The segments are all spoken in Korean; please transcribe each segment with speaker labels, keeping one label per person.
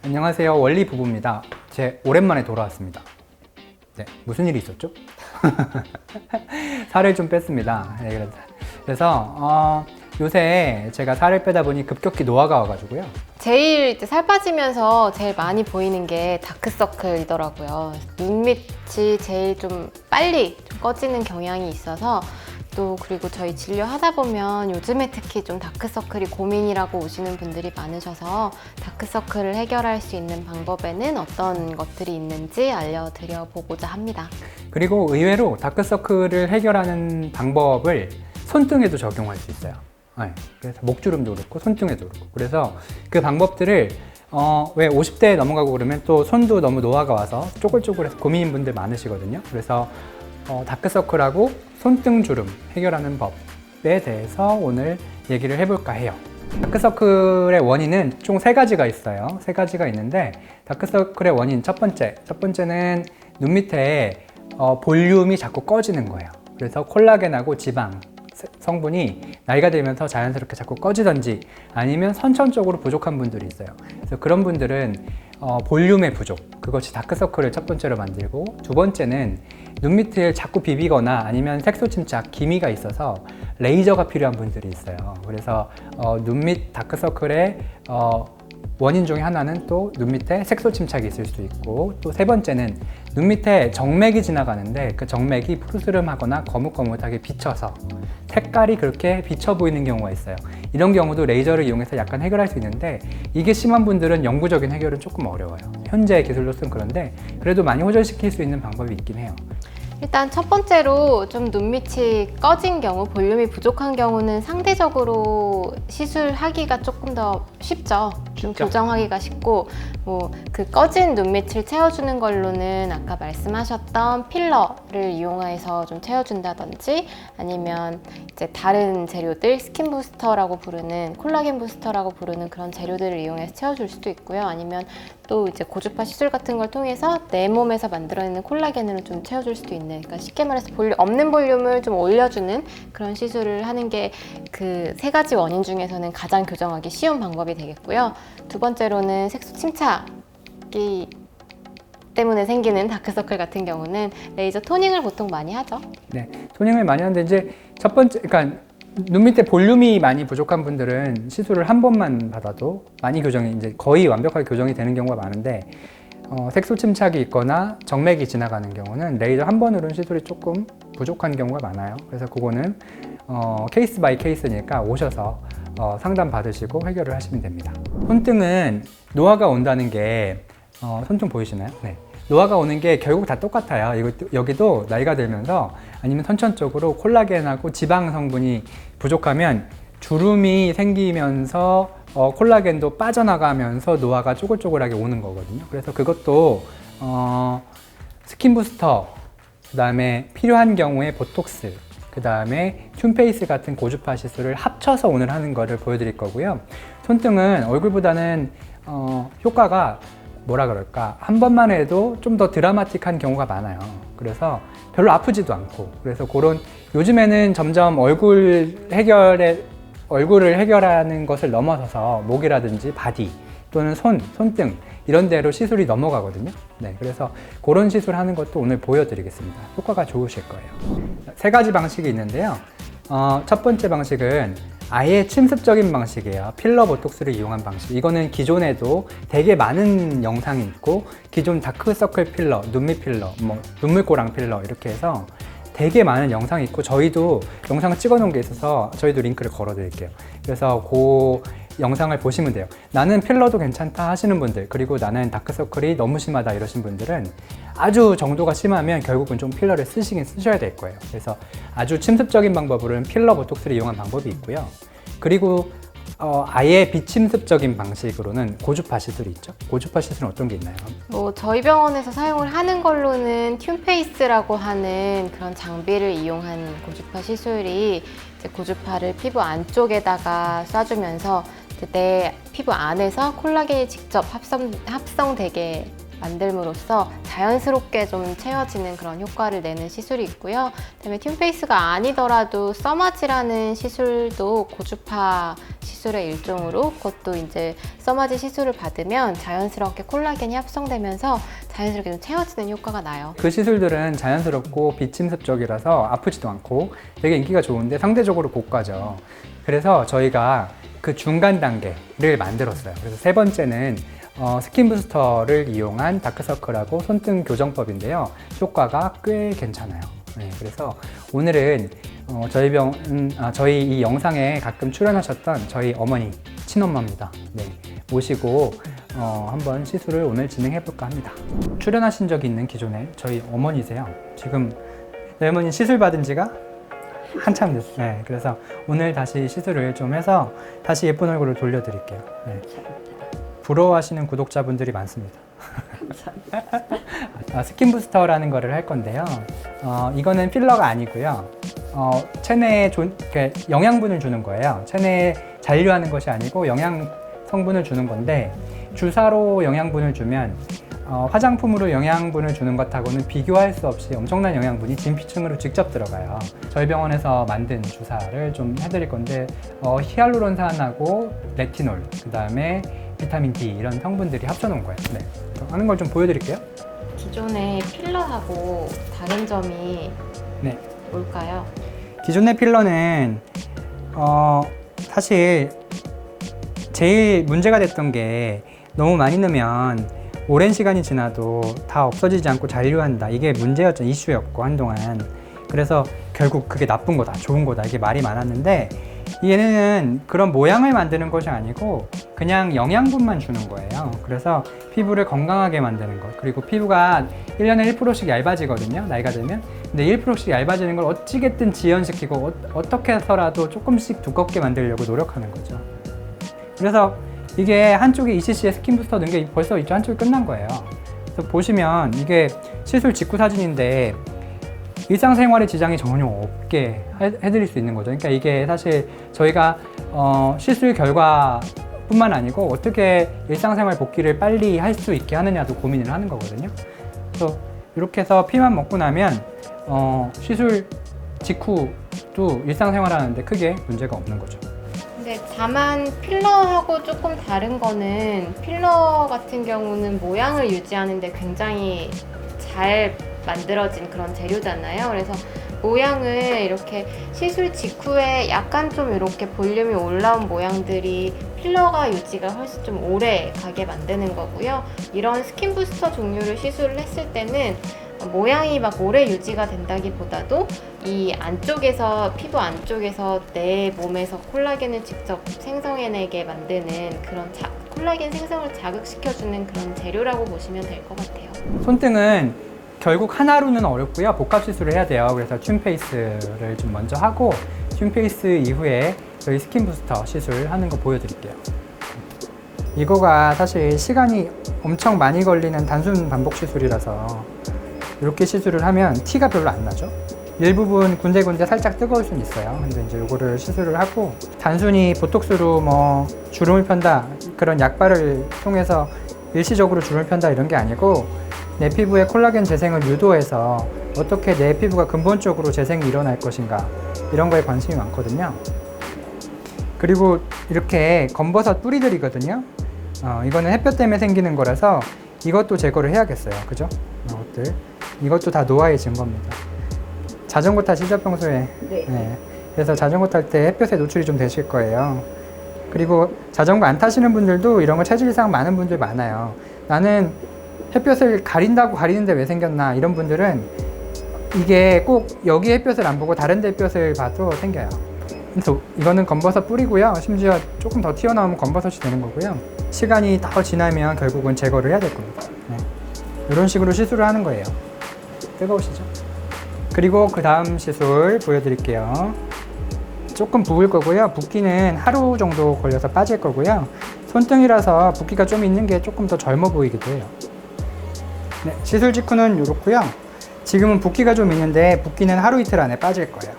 Speaker 1: 안녕하세요. 원리 부부입니다. 제 오랜만에 돌아왔습니다. 네, 무슨 일이 있었죠? 살을 좀 뺐습니다. 네, 그래서 요새 제가 살을 빼다 보니 급격히 노화가 와가지고요.
Speaker 2: 제일 이제 살 빠지면서 제일 많이 보이는 게 다크서클이더라고요. 눈 밑이 제일 좀 빨리 좀 꺼지는 경향이 있어서 또 그리고 저희 진료하다 보면 요즘에 특히 좀 다크서클이 고민이라고 오시는 분들이 많으셔서 다크서클을 해결할 수 있는 방법에는 어떤 것들이 있는지 알려드려 보고자 합니다.
Speaker 1: 그리고 의외로 다크서클을 해결하는 방법을 손등에도 적용할 수 있어요. 네, 그래서 목주름도 그렇고 손등에도 그렇고 그래서 그 방법들을 왜 50대에 넘어가고 그러면 또 손도 너무 노화가 와서 쪼글쪼글해서 고민인 분들 많으시거든요. 그래서 다크서클하고 손등주름 해결하는 법에 대해서 오늘 얘기를 해볼까 해요. 다크서클의 원인은 총 3가지가 있어요. 3가지가 있는데 다크서클의 원인 첫 번째는 눈 밑에 볼륨이 자꾸 꺼지는 거예요. 그래서 콜라겐하고 지방 성분이 나이가 들면서 자연스럽게 자꾸 꺼지던지 아니면 선천적으로 부족한 분들이 있어요. 그래서 그런 분들은 볼륨의 부족, 그것이 다크서클을 첫 번째로 만들고, 두 번째는 눈 밑을 자꾸 비비거나 아니면 색소 침착, 기미가 있어서 레이저가 필요한 분들이 있어요. 그래서 눈 밑 다크서클의 원인 중에 하나는 또 눈 밑에 색소 침착이 있을 수 있고, 또 세 번째는 눈 밑에 정맥이 지나가는데 그 정맥이 푸르스름하거나 거뭇거뭇하게 비쳐서 색깔이 그렇게 비쳐 보이는 경우가 있어요. 이런 경우도 레이저를 이용해서 약간 해결할 수 있는데 이게 심한 분들은 영구적인 해결은 조금 어려워요. 현재 기술로서는 그런데 그래도 많이 호전시킬 수 있는 방법이 있긴 해요.
Speaker 2: 일단 첫 번째로 좀 눈밑이 꺼진 경우, 볼륨이 부족한 경우는 상대적으로 시술하기가 조금 더 쉽죠. 좀 교정하기가 쉽고, 그 꺼진 눈밑을 채워주는 걸로는 아까 말씀하셨던 필러를 이용해서 좀 채워준다든지 아니면 이제 다른 재료들, 스킨 부스터라고 부르는, 콜라겐 부스터라고 부르는 그런 재료들을 이용해서 채워줄 수도 있고요. 아니면 또 이제 고주파 시술 같은 걸 통해서 내 몸에서 만들어내는 콜라겐으로 좀 채워줄 수도 있는, 그러니까 쉽게 말해서 없는 볼륨을 좀 올려주는 그런 시술을 하는 게 그 3가지 원인 중에서는 가장 교정하기 쉬운 방법이 되겠고요. 두 번째로는 색소 침착이 때문에 생기는 다크서클 같은 경우는 레이저 토닝을 보통 많이 하죠.
Speaker 1: 네, 토닝을 많이 하는데 이제 첫 번째, 그러니까 눈 밑에 볼륨이 많이 부족한 분들은 시술을 한 번만 받아도 많이 교정이 이제 거의 완벽하게 교정이 되는 경우가 많은데 색소 침착이 있거나 정맥이 지나가는 경우는 레이저 한 번으로는 시술이 조금 부족한 경우가 많아요. 그래서 그거는 케이스 바이 케이스니까 오셔서 상담 받으시고 해결을 하시면 됩니다. 손등은 노화가 온다는 게 손등 보이시나요? 네. 노화가 오는 게 결국 다 똑같아요. 여기도 나이가 들면서 아니면 선천적으로 콜라겐하고 지방 성분이 부족하면 주름이 생기면서 콜라겐도 빠져나가면서 노화가 쪼글쪼글하게 오는 거거든요. 그래서 그것도 스킨 부스터, 그 다음에 필요한 경우에 보톡스, 그 다음에 튠페이스 같은 고주파 시술을 합쳐서 오늘 하는 거를 보여드릴 거고요. 손등은 얼굴보다는 효과가 뭐라 그럴까, 한 번만 해도 좀 더 드라마틱한 경우가 많아요. 그래서 별로 아프지도 않고, 그래서 그런 요즘에는 점점 얼굴을 해결하는 것을 넘어서서 목이라든지 바디 또는 손등 이런 데로 시술이 넘어가거든요. 네, 그래서 그런 시술 하는 것도 오늘 보여드리겠습니다. 효과가 좋으실 거예요. 3가지 방식이 있는데요. 첫 번째 방식은 아예 침습적인 방식이에요. 필러 보톡스를 이용한 방식. 이거는 기존에도 되게 많은 영상이 있고, 기존 다크서클 필러, 눈밑 필러, 눈물꼬랑 필러 이렇게 해서 되게 많은 영상이 있고, 저희도 영상을 찍어 놓은 게 있어서 저희도 링크를 걸어 드릴게요. 그래서 그 영상을 보시면 돼요. 나는 필러도 괜찮다 하시는 분들, 그리고 나는 다크서클이 너무 심하다 이러신 분들은 아주 정도가 심하면 결국은 좀 필러를 쓰셔야 될 거예요. 그래서 아주 침습적인 방법으로는 필러 보톡스를 이용한 방법이 있고요. 그리고 아예 비침습적인 방식으로는 고주파 시술이 있죠. 고주파 시술은 어떤 게 있나요?
Speaker 2: 저희 병원에서 사용을 하는 걸로는 튠페이스라고 하는 그런 장비를 이용한 고주파 시술이 이제 고주파를 피부 안쪽에다가 쏴주면서 내 피부 안에서 콜라겐이 직접 합성되게 만들므로써 자연스럽게 좀 채워지는 그런 효과를 내는 시술이 있고요. 그다음에 튠페이스가 아니더라도 써마지라는 시술도 고주파 시술의 일종으로, 그것도 이제 써마지 시술을 받으면 자연스럽게 콜라겐이 합성되면서 자연스럽게 좀 채워지는 효과가 나요.
Speaker 1: 그 시술들은 자연스럽고 비침습적이라서 아프지도 않고 되게 인기가 좋은데 상대적으로 고가죠. 그래서 저희가 그 중간 단계를 만들었어요. 그래서 세 번째는 스킨 부스터를 이용한 다크서클하고 손등 교정법인데요. 효과가 꽤 괜찮아요. 네, 그래서 오늘은 저희 이 영상에 가끔 출연하셨던 저희 어머니, 친엄마입니다. 네, 모시고 한번 시술을 오늘 진행해 볼까 합니다. 출연하신 적이 있는 기존에 저희 어머니세요. 지금 저희 어머니 시술 받은 지가 한참 됐어요. 네, 그래서 오늘 다시 시술을 좀 해서 다시 예쁜 얼굴을 돌려드릴게요. 네. 부러워하시는 구독자분들이 많습니다. 스킨 부스터라는 거를 할 건데요. 이거는 필러가 아니고요. 체내에 영양분을 주는 거예요. 체내에 잔류하는 것이 아니고 영양 성분을 주는 건데, 주사로 영양분을 주면 화장품으로 영양분을 주는 것하고는 비교할 수 없이 엄청난 영양분이 진피층으로 직접 들어가요. 저희 병원에서 만든 주사를 좀 해드릴 건데, 히알루론산하고 레티놀, 그 다음에 비타민 D 이런 성분들이 합쳐놓은 거예요. 네, 하는 걸 좀 보여드릴게요.
Speaker 2: 기존의 필러하고 다른 점이
Speaker 1: 네.
Speaker 2: 뭘까요?
Speaker 1: 기존의 필러는 사실 제일 문제가 됐던 게 너무 많이 넣으면 오랜 시간이 지나도 다 없어지지 않고 잔류한다. 이게 문제였죠. 이슈였고 한동안. 그래서 결국 그게 나쁜 거다, 좋은 거다, 이게 말이 많았는데, 얘는 그런 모양을 만드는 것이 아니고 그냥 영양분만 주는 거예요. 그래서 피부를 건강하게 만드는 것, 그리고 피부가 1년에 1%씩 얇아지거든요, 나이가 들면. 근데 1%씩 얇아지는 걸 어찌겠든 지연시키고 어떻게 해서라도 조금씩 두껍게 만들려고 노력하는 거죠. 그래서 이게 한쪽에 ECC에 스킨 부스터 넣은 게 벌써 이쪽 한쪽이 끝난 거예요. 그래서 보시면 이게 시술 직후 사진인데 일상생활에 지장이 전혀 없게 해드릴 수 있는 거죠. 그러니까 이게 사실 저희가 시술 결과뿐만 아니고 어떻게 일상생활 복귀를 빨리 할 수 있게 하느냐도 고민을 하는 거거든요. 그래서 이렇게 해서 피만 먹고 나면 시술 직후도 일상생활 하는데 크게 문제가 없는 거죠.
Speaker 2: 근데 다만 필러하고 조금 다른 거는, 필러 같은 경우는 모양을 유지하는데 굉장히 잘 만들어진 그런 재료잖아요. 그래서 모양을 이렇게 시술 직후에 약간 좀 이렇게 볼륨이 올라온 모양들이 필러가 유지가 훨씬 좀 오래 가게 만드는 거고요. 이런 스킨 부스터 종류를 시술을 했을 때는 모양이 막 오래 유지가 된다기보다도 이 안쪽에서, 피부 안쪽에서 내 몸에서 콜라겐을 직접 생성해내게 만드는 그런 콜라겐 생성을 자극시켜주는 그런 재료라고 보시면 될 것 같아요.
Speaker 1: 손등은 결국 하나로는 어렵고요. 복합 시술을 해야 돼요. 그래서 튠페이스를 좀 먼저 하고, 튠페이스 이후에 저희 스킨 부스터 시술하는 거 보여드릴게요. 이거가 사실 시간이 엄청 많이 걸리는 단순 반복 시술이라서 이렇게 시술을 하면 티가 별로 안 나죠. 일부분 군데군데 살짝 뜨거울 수는 있어요. 근데 이제 이거를 시술을 하고, 단순히 보톡스로 뭐 주름을 편다, 그런 약발을 통해서 일시적으로 주름을 편다 이런 게 아니고, 내 피부의 콜라겐 재생을 유도해서 어떻게 내 피부가 근본적으로 재생이 일어날 것인가, 이런 거에 관심이 많거든요. 그리고 이렇게 검버섯 뿌리들이거든요. 이거는 햇볕 때문에 생기는 거라서 이것도 제거를 해야겠어요. 그죠? 이것도 다 노화해진 겁니다. 자전거 타시죠, 평소에?
Speaker 2: 네.
Speaker 1: 네. 그래서 자전거 탈 때 햇볕에 노출이 좀 되실 거예요. 그리고 자전거 안 타시는 분들도 이런 거 체질 이상 많은 분들 많아요. 나는 햇볕을 가린다고 가리는데 왜 생겼나, 이런 분들은 이게 꼭 여기 햇볕을 안 보고 다른 데 햇볕을 봐도 생겨요. 그래서 이거는 검버섯 뿌리고요. 심지어 조금 더 튀어나오면 검버섯이 되는 거고요. 시간이 더 지나면 결국은 제거를 해야 될 겁니다. 네. 이런 식으로 시술을 하는 거예요. 뜨거우시죠? 그리고 그 다음 시술 보여드릴게요. 조금 부을 거고요. 붓기는 하루 정도 걸려서 빠질 거고요. 손등이라서 붓기가 좀 있는 게 조금 더 젊어 보이기도 해요. 네, 시술 직후는 이렇고요. 지금은 붓기가 좀 있는데 붓기는 하루 이틀 안에 빠질 거예요.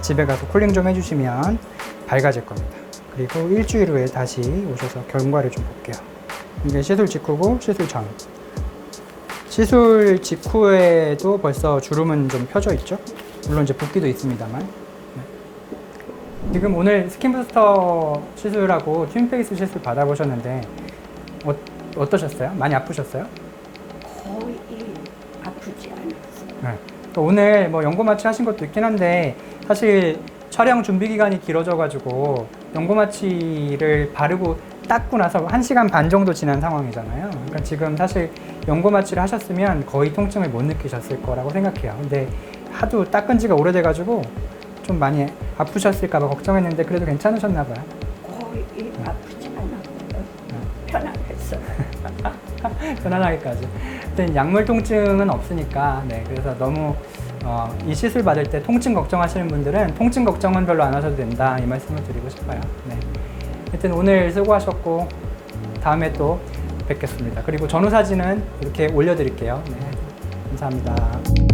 Speaker 1: 집에 가서 쿨링 좀 해주시면 밝아질 겁니다. 그리고 일주일 후에 다시 오셔서 결과를 좀 볼게요. 이게 시술 직후고 시술 전. 시술 직후에도 벌써 주름은 좀 펴져 있죠. 물론 이제 붓기도 있습니다만. 네. 지금 오늘 스킨부스터 시술하고 트윈페이스 시술 받아보셨는데 어떠셨어요? 많이 아프셨어요?
Speaker 3: 거의 아프지 않았어요.
Speaker 1: 네. 오늘 뭐 연고 마취 하신 것도 있긴 한데 사실 촬영 준비 기간이 길어져가지고 연고 마취를 바르고 닦고 나서 1시간 반 정도 지난 상황이잖아요. 그러니까 지금 사실 연고 마취를 하셨으면 거의 통증을 못 느끼셨을 거라고 생각해요. 근데 하도 닦은 지가 오래돼가지고 좀 많이 아프셨을까 봐 걱정했는데 그래도 괜찮으셨나 봐요.
Speaker 3: 거의 아프지 않았고요. 편안했어요.
Speaker 1: 편안하게까지. 근데 약물 통증은 없으니까, 네, 그래서 너무 이 시술 받을 때 통증 걱정하시는 분들은 통증 걱정은 별로 안 하셔도 된다 이 말씀을 드리고 싶어요. 네. 하여튼 오늘 수고하셨고 다음에 또 뵙겠습니다. 그리고 전후 사진은 이렇게 올려드릴게요. 네, 감사합니다.